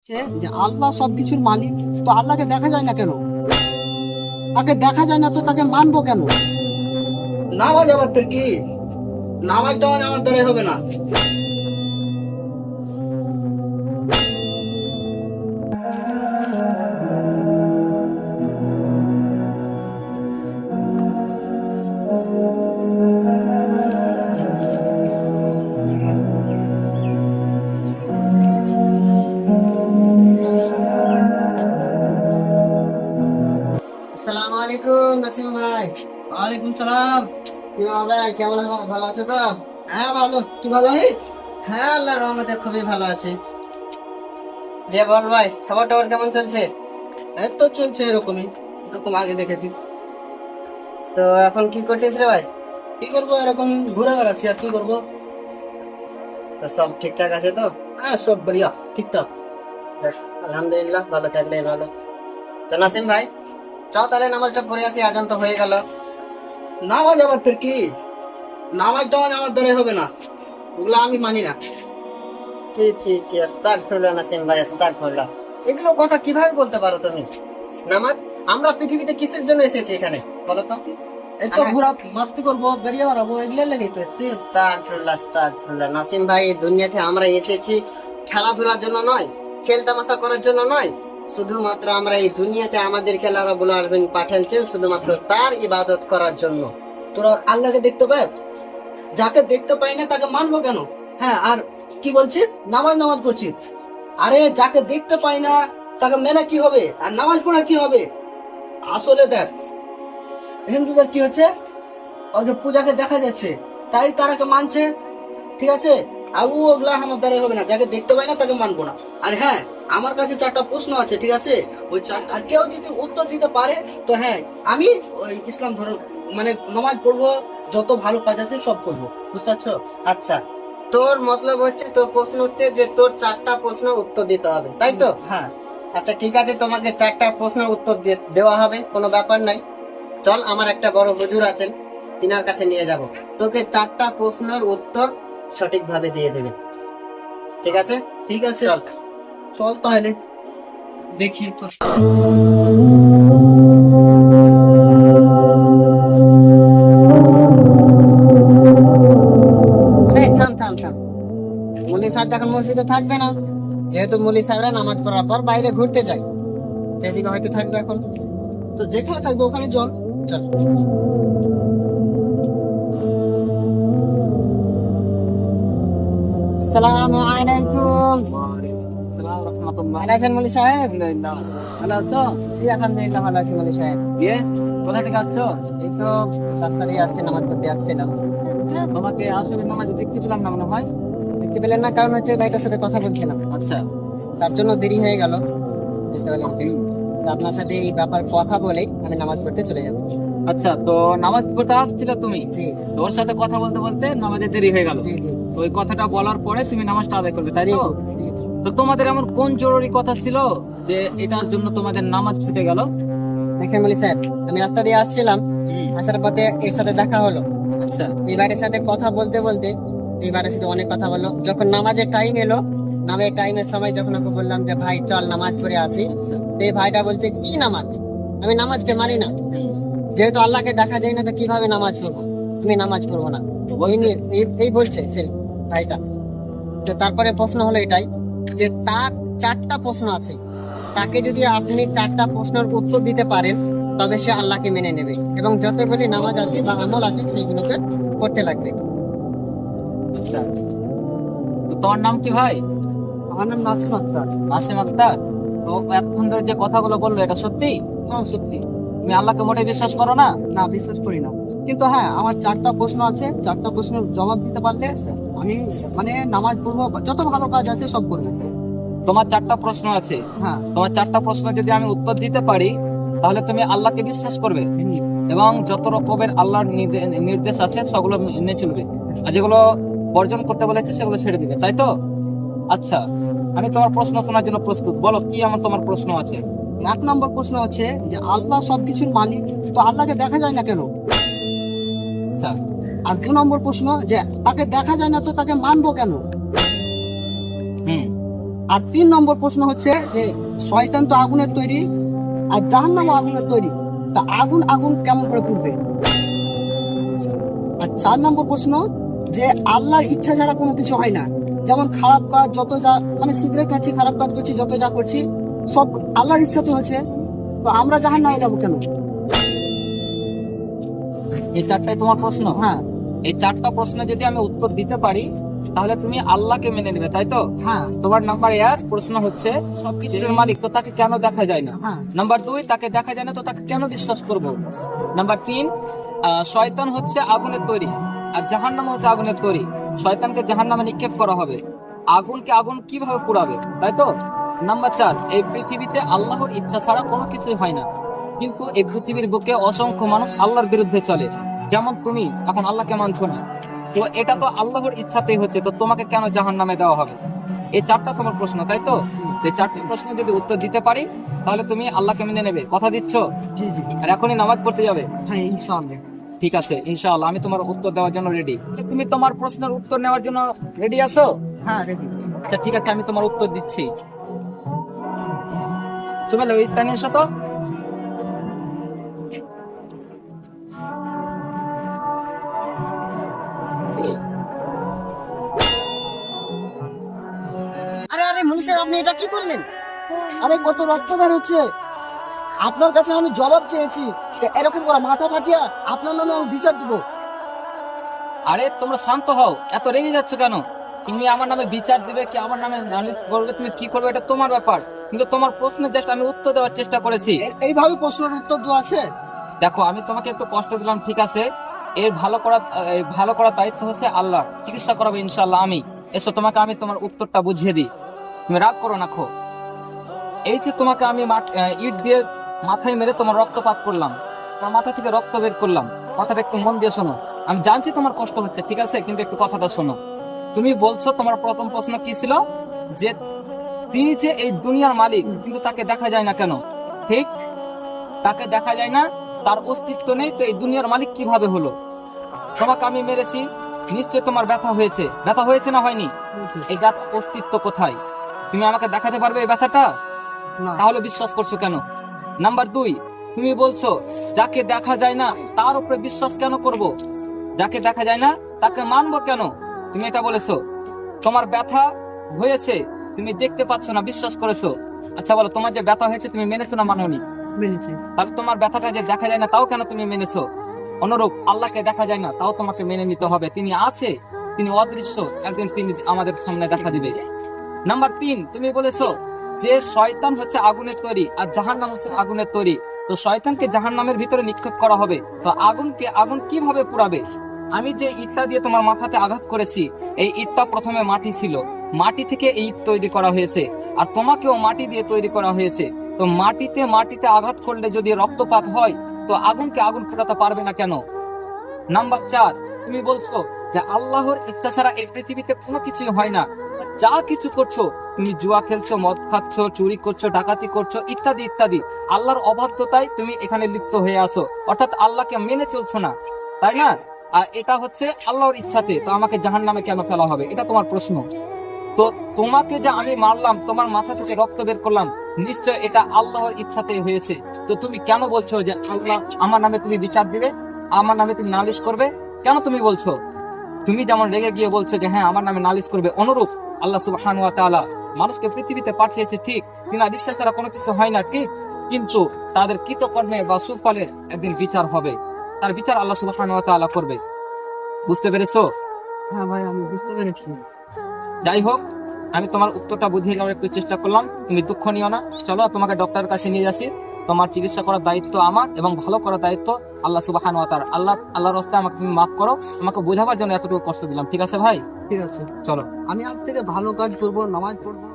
যে আল্লাহ সবকিছুর মালিক, তো আল্লাহকে দেখা যায় না কেন? তাকে দেখা যায় না তো তাকে মানবো কেন? নামাজ আবার তোর কি? নামাজ টামাজ আমার দ্বারাই হবে না। আসসালামু আলাইকুম নাসিম ভাই। ওয়ালাইকুম সালাম। কি ভাই, কেমন ভালো আছো তো? হ্যাঁ ভালো, তুই ভালো আছিস? হ্যাঁ আল্লাহর রহমতে খুবই ভালো আছি। যে বল ভাই, খবর টবর কেমন চলছে? এই তো চলছে এরকমই, এরকম আগে দেখেছিস। তো এখন কি করছিস রে ভাই? কি করবো, এরকম ঘুরে বেড়াচ্ছি, আর কি করবো। তো সব ঠিকঠাক আছে তো? হ্যাঁ সব বড়িয়া, ঠিকঠাক। আলহামদুলিল্লাহ, ভালো থাকলেই ভালো। তো নাসিম ভাই, চল তাহলে নামাজটা পড়ে আসি, আজান তো হয়ে গেল। নামাজ আবার তোর কি? নামাজ টামাজ আমার দ্বারাই হবে না, ওগুলো আমি মানি না। ছি ছি ছি, আস্তাগফিরুল্লাহ নাসিম ভাই, আস্তাগফিরুল্লাহ। এগুলো কথা কিভাবে বলতে পারো তুমি? নামাজ, আমরা পৃথিবীতে কিসের জন্য এসেছি এখানে বলো তো? এই তো ঘোরা মাস্তি করবো, বেরিয়ে বেড়াবো, এগুলো লেগেই তো এসেছি। আস্তাগফিরুল্লাহ আস্তাগফিরুল্লাহ নাসিম ভাই, এই দুনিয়াতে আমরা এসেছি খেলাধুলার জন্য নয়, খেল তামাশা করার জন্য নয়। শুধুমাত্র আমরা এই দুনিয়াতে আমাদেরকে আল্লাহ রাব্বুল আলামিন পাঠাইছেন শুধুমাত্র তার ইবাদত করার জন্য। তোরা আল্লাহকে দেখতে পাস? যাকে দেখতে পাই না তাকে মানবো কেন? হ্যাঁ, আর কি বলছিস? নামাজ নামাজ পড়ছিস? আরে যাকে দেখতে পাই না তাকে মেনে কি হবে, আর নামাজ পড়া কি হবে? আসলে দেখ, হিন্দুদের কি হচ্ছে, ওদের পূজাকে দেখা যাচ্ছে তাই তারাকে মানছে, ঠিক আছে। আর ওগুলা আমার দ্বারা হবে না, যাকে দেখতে পাই না তাকে মানবো না। আর হ্যাঁ, আমার কাছে 4টা প্রশ্ন আছে, ঠিক আছে। ওই আর কেউ যদি উত্তর দিতে পারে তো হ্যাঁ, আমি ওই ইসলাম ধর্ম মানে নামাজ পড়বো, যত ভালো কাজ আছে সব করবো, বুঝতে পারছো? আচ্ছা, তোর মতলব হচ্ছে, তোর প্রশ্ন হচ্ছে যে তোর 4টা প্রশ্নের উত্তর দিতে হবে, তাই তো? হ্যাঁ। আচ্ছা ঠিক আছে, তোমাকে 4টা প্রশ্নের উত্তর দেওয়া হবে, কোনো ব্যাপার নাই। চল, আমার একটা বড় হুজুর আছেন, তিনার কাছে নিয়ে যাব, তোকে 4টা প্রশ্নের উত্তর সঠিকভাবে দিয়ে দেবে, ঠিক আছে? ঠিক আছে, চল চল তাহলে দেখি তোর। থাম থাম থাম, মুলি সাহেব এখন মসজিদে থাকবে না, যেহেতু মুলি সাহেবরা নামাজ পড়ার পর বাইরে ঘুরতে যায়, সেদিকে হয়তো থাকবে এখন। তো যেখানে থাকবে ওখানে চল। চল। আসসালামু আলাইকুম। ভালো আছেন মুলি সাহেব? ভালো আছো? জি আলহামদুলিল্লাহ ভালো আছি মুলি সাহেব। কোথা থেকে আসছো? এই তো রাস্তা দিয়ে আসছি, নামাজ পড়তে আসছিলাম। তোমাকে আসলে নামাজে দেখতে পেলাম না মনে হয়। দেখতে পেলেন না? কারণ হচ্ছে ভাইটার সাথে কথা বলছিলাম, আচ্ছা তার জন্য দেরি হয়ে গেল, বুঝতে পারলেন কি? তো আপনার সাথে এই ব্যাপার কথা বলেই আমি নামাজ পড়তে চলে যাবো। আচ্ছা, তো নামাজ পড়তে আসছিল তুমি? জি তোর সাথে কথা বলতে বলতে নামাজে দেরি হয়ে গেল। জি জি তো ওই কথাটা বলার পরে তুমি নামাজটা আদায় করবে, তাই জি, তো? জি। তো তোমাদের এমন কোন জরুরি কথা ছিল যে এটার জন্য তোমাদের নামাজ ছুটে গেল? দেখেন মুলি সাহেব, আমি রাস্তা দিয়ে আসছিলাম, আসার পথে এর সাথে দেখা হলো। আচ্ছা এই বাড়ির সাথে কথা বলতে বলতে এই বাড়ির সাথে অনেক কথা বললো। যখন নামাজের টাইম এলো, নামাজের টাইমের সময় যখন ওকে বললাম যে ভাই চল নামাজ পড়ে আসি, তো এই ভাইটা বলছে কি নামাজ? আমি নামাজকে মানি না, যেহেতু আল্লাহকে দেখা যায় না তো কিভাবে নামাজ পড়বো? আমি নামাজ পড়বো না, এই বলছে সে ভাইটা। তো তারপরে প্রশ্ন হলো এটাই যে তার 4টা প্রশ্ন আছে, তাকে যদি আপনি 4টা প্রশ্নের উত্তর দিতে পারেন তবে সে আল্লাহকে মেনে নেবে এবং যতগুলি নামাজ আছে বা আমল আছে সেইগুলোকে করতে লাগবে। আচ্ছা, তো তোমার নাম কি ভাই? আমার নাম নাসিম আক্তার। নাসিম আক্তার। তো এতক্ষণ ধরে যে কথাগুলো বললো এটা সত্যি? হ্যাঁ সত্যি। তুমি আল্লাহকে মোটেই বিশ্বাস করো না? না, বিশ্বাস করি না, কিন্তু হ্যাঁ আমার 4টা প্রশ্ন আছে, 4টা প্রশ্নের জবাব দিতে পারলে আমি মানে নামাজ পড়বো, যত ভালো কাজ আছে সব করবো। তোমার 4টা প্রশ্ন আছে, হ্যাঁ। তোমার 4টা প্রশ্ন যদি আমি উত্তর দিতে পারি তাহলে তুমি আল্লাহকে বিশ্বাস করবে এবং যত রকমের আল্লাহর নির্দেশ আছে সেগুলো মেনে চলবে, আর যেগুলো বর্জন করতে বলেছে সেগুলো ছেড়ে দিবে, তাই তো? আচ্ছা, আমি তোমার প্রশ্ন শোনার জন্য প্রস্তুত, বলো কি আমার তোমার প্রশ্ন আছে। 1 নম্বর প্রশ্ন হচ্ছে যে আল্লাহ সবকিছুর মালিক, তো আল্লাহকে দেখা যায় না কেন? আচ্ছা, আর 2 নম্বর প্রশ্ন যে তাকে দেখা যায় না তো তাকে মানবো কেন? হুম আর 3 নম্বর প্রশ্ন হচ্ছে যে শয়তান তো আগুনের তৈরি আর জাহান্নামও আগুনের তৈরি, তা আগুন আগুন কেমন করে পুড়বে? আর 4 নম্বর প্রশ্ন যে আল্লাহর ইচ্ছা ছাড়া কোনো কিছু হয় না, যেমন খারাপ কাজ যত যা মানে সিগারেট খাচ্ছি, খারাপ কাজ করছি, যত যা করছি সব আল্লাহর ইচ্ছাতে হচ্ছে, তো আমরা জাহান্নামে যাবো কেন? এই 4টাই তোমার প্রশ্ন? হ্যাঁ এই 4টা প্রশ্নে যদি আমি উত্তর দিতে পারি তাহলে তুমি আল্লাহকে মেনে নেবে, তাই তো? হ্যাঁ তোমার নাম্বার 1 প্রশ্ন হচ্ছে সবকিছুর মালিক, তো তাকে কেন দেখা যায় না? হ্যাঁ নাম্বার 2, তাকে দেখা যায় না তো তাকে কেন বিশ্বাস করব? নাম্বার 3, শয়তান হচ্ছে আগুনের তৈরি আর জাহান্নাম হচ্ছে আগুনের তৈরি, শয়তানকে জাহান্নামে নিক্ষেপ করা হবে, আগুনকে আগুন কিভাবে পোড়াবে, তাই তো? নাম্বার 4, এই পৃথিবীতে আল্লাহর ইচ্ছা ছাড়া কোনো কিছুই হয় না, কিন্তু এই পৃথিবীর বুকে অসংখ্য মানুষ আল্লাহর বিরুদ্ধে চলে, যেমন তুমি এখন আল্লাহকে মানছো না, তো এটা তো আল্লাহর ইচ্ছাতেই হচ্ছে, তো তোমাকে কেন জাহান্নামে দেওয়া হবে? এই 4টা তোমার প্রশ্ন, তাই তো? এই 4টি প্রশ্ন যদি উত্তর দিতে পারি তাহলে তুমি আল্লাহকে মেনে নেবে, কথা দিচ্ছ? জি জি আর এখনই নামাজ পড়তে যাবে? হ্যাঁ ইনশাআল্লাহ। ঠিক আছে, ইনশাআল্লাহ আমি তোমার উত্তর দেওয়ার জন্য রেডি। তুমি তোমার প্রশ্নের উত্তর নেওয়ার জন্য রেডি আছো? হ্যাঁ রেডি। আচ্ছা ঠিক আছে, আমি তোমার উত্তর দিচ্ছি। তুমি ওইটা নিয়ে এসো তো। আরে আরে মুনি স্যার, আপনি এটা কি করলেন? আরে কত রক্ত বের হচ্ছে, আপনার কাছে আমি জবাব চেয়েছি, এরকম করে মাথা ফাটিয়া আপনার নামে আমি বিচার দিব। আরে তোমরা শান্ত হও, এত রেগে যাচ্ছ কেন? তুমি আমার নামে বিচার দিবে কি আমার নামে নালিশ করবে, তুমি কি করবে এটা তোমার ব্যাপার, কিন্তু তোমার প্রশ্নের জাস্ট আমি উত্তর দেওয়ার চেষ্টা করেছি। এইভাবে প্রশ্নের উত্তর দেওয়া আছে? দেখো আমি তোমাকে একটু কষ্ট দিলাম, ঠিক আছে, এর ভালো করার দায়িত্ব হচ্ছে আল্লাহ, চিকিৎসা করাবে ইনশাআল্লাহ আমি। এসো তোমাকে আমি তোমার উত্তরটা বুঝিয়ে দিই, তুমি রাগ করো না। খো, এই যে তোমাকে আমি ইট দিয়ে মাথায় মেরে তোমার রক্তপাত করলাম, তোমার মাথা থেকে রক্ত বের করলাম, কথাটা একটু মন দিয়ে শোনো। আমি জানছি তোমার কষ্ট হচ্ছে, ঠিক আছে, কিন্তু একটু কথাটা শোনো। তুমি বলছো তোমার প্রথম প্রশ্ন কি ছিল, যে তিনি যে এই দুনিয়ার মালিক কিন্তু তাকে দেখা যায় না কেন? ঠিক, তাকে দেখা যায় না, তার অস্তিত্ব নেই, তো এই দুনিয়ার মালিক কিভাবে হলো? তোমাকে আমি মেরেছি, নিশ্চয় তোমার ব্যথা হয়েছে, ব্যথা হয়েছে না হয়নি? এই ব্যথার অস্তিত্ব কোথায়? তুমি আমাকে দেখাতে পারবে এই ব্যথাটা? না। তাহলে বিশ্বাস করছো কেন? নাম্বার 2, তুমি বলছো যাকে দেখা যায় না তার উপরে বিশ্বাস কেন করব? যাকে দেখা যায় না তাকে মানবো কেন? তুমি এটা বলেছো। তোমার ব্যথা হয়েছে, তুমি দেখতে পাচ্ছ না, বিশ্বাস করেছো। আচ্ছা বলো, তোমার যে ব্যথা হয়েছে তুমি মেনেছো না মানোনি? মেনেছি। তাহলে তোমার ব্যথাটা যে দেখা যায় না তাও কেন তুমি মেনেছো? অনুরূপ আল্লাহকে দেখা যায় না তাও তোমাকে মেনে নিতে হবে, তিনি আছে, তিনি অদৃশ্য, একদিন তিনি আমাদের সামনে দেখা দিবে। নাম্বার 3, তুমি বলেছো যে শয়তান হচ্ছে আগুনের তৈরি আর জাহান্নাম হচ্ছে আগুনের তৈরি, তো শয়তানকে জাহান্নামের ভিতরে নিক্ষেপ করা হবে, তো আগুনকে আগুন কিভাবে পোড়াবে? আমি যে ইটটা দিয়ে তোমার মাথাতে আঘাত করেছি, এই ইটটা প্রথমে মাটি ছিল, মাটি থেকে এই ইট তৈরি করা হয়েছে, আর তোমাকেও মাটি দিয়ে তৈরি করা হয়েছে, তো মাটিতে আঘাত করলে যদি রক্তপাত হয় তো আগুনকে আগুন পোড়াতে পারবে না কেন? নাম্বার 4, তুমি বলছো যে আল্লাহর ইচ্ছা ছাড়া এই পৃথিবীতে কোনো কিছু হয় না, যা কিছু করছো, তুমি জুয়া খেলছো, মদ খাচ্ছো, চুরি করছো, ডাকাতি করছো, ইত্যাদি ইত্যাদি, আল্লাহর অবাধ্যতায় তুমি এখানে লিপ্ত হয়ে আছো, অর্থাৎ আল্লাহকে মেনে চলছো না, তাই না? আর এটা হচ্ছে আল্লাহর ইচ্ছাতে, তো আমাকে জাহান্নামে কেন ফেলা হবে, এটা তোমার প্রশ্ন। তো তোমাকে যে আমি মারলাম, তোমার মাথা থেকে রক্ত বের করলাম, নিশ্চয় এটা আল্লাহর ইচ্ছাতে হয়েছে, তো তুমি কেন বলছো যে আল্লাহ আমার নামে তুমি বিচার দিবে, আমার নামে তুমি নালিশ করবে? কেন তুমি বলছো? তুমি যেমন রেগে গিয়ে বলছো যে হ্যাঁ আমার নামে নালিশ করবে, অনুরূপ আল্লাহ সুবহানাহু ওয়া তাআলা মানুষকে পৃথিবীতে পাঠিয়েছে, ঠিক, তিনার ইচ্ছা ছাড়া কোনো কিছু হয় না, ঠিক, কিন্তু তাদের কৃতকর্মে বা সুফলের একদিন বিচার হবে, তার বিচার আল্লাহ সুবহানাহু ওয়া তাআলা করবে। বুঝতে পেরেছো? হ্যাঁ ভাই আমি বুঝতে পেরেছি। যাই হোক, আমি তোমার উত্তরটা বুঝিয়ে দেওয়ার একটু চেষ্টা করলাম, তুমি দুঃখ নিও না। চলো তোমাকে ডক্টরের কাছে নিয়ে যাচ্ছি, তোমার চিকিৎসা করার দায়িত্ব আমার এবং ভালো করার দায়িত্ব আল্লাহ সুবহানাহু ওয়া তাআলা। আল্লাহর রাস্তায় আমাকে তুমি মাফ করো, আমাকে বোঝাবার জন্য এতটুকু কষ্ট দিলাম, ঠিক আছে ভাই? ঠিক আছে, চলো। আমি আজ থেকে ভালো কাজ করবো, নামাজ পড়বো।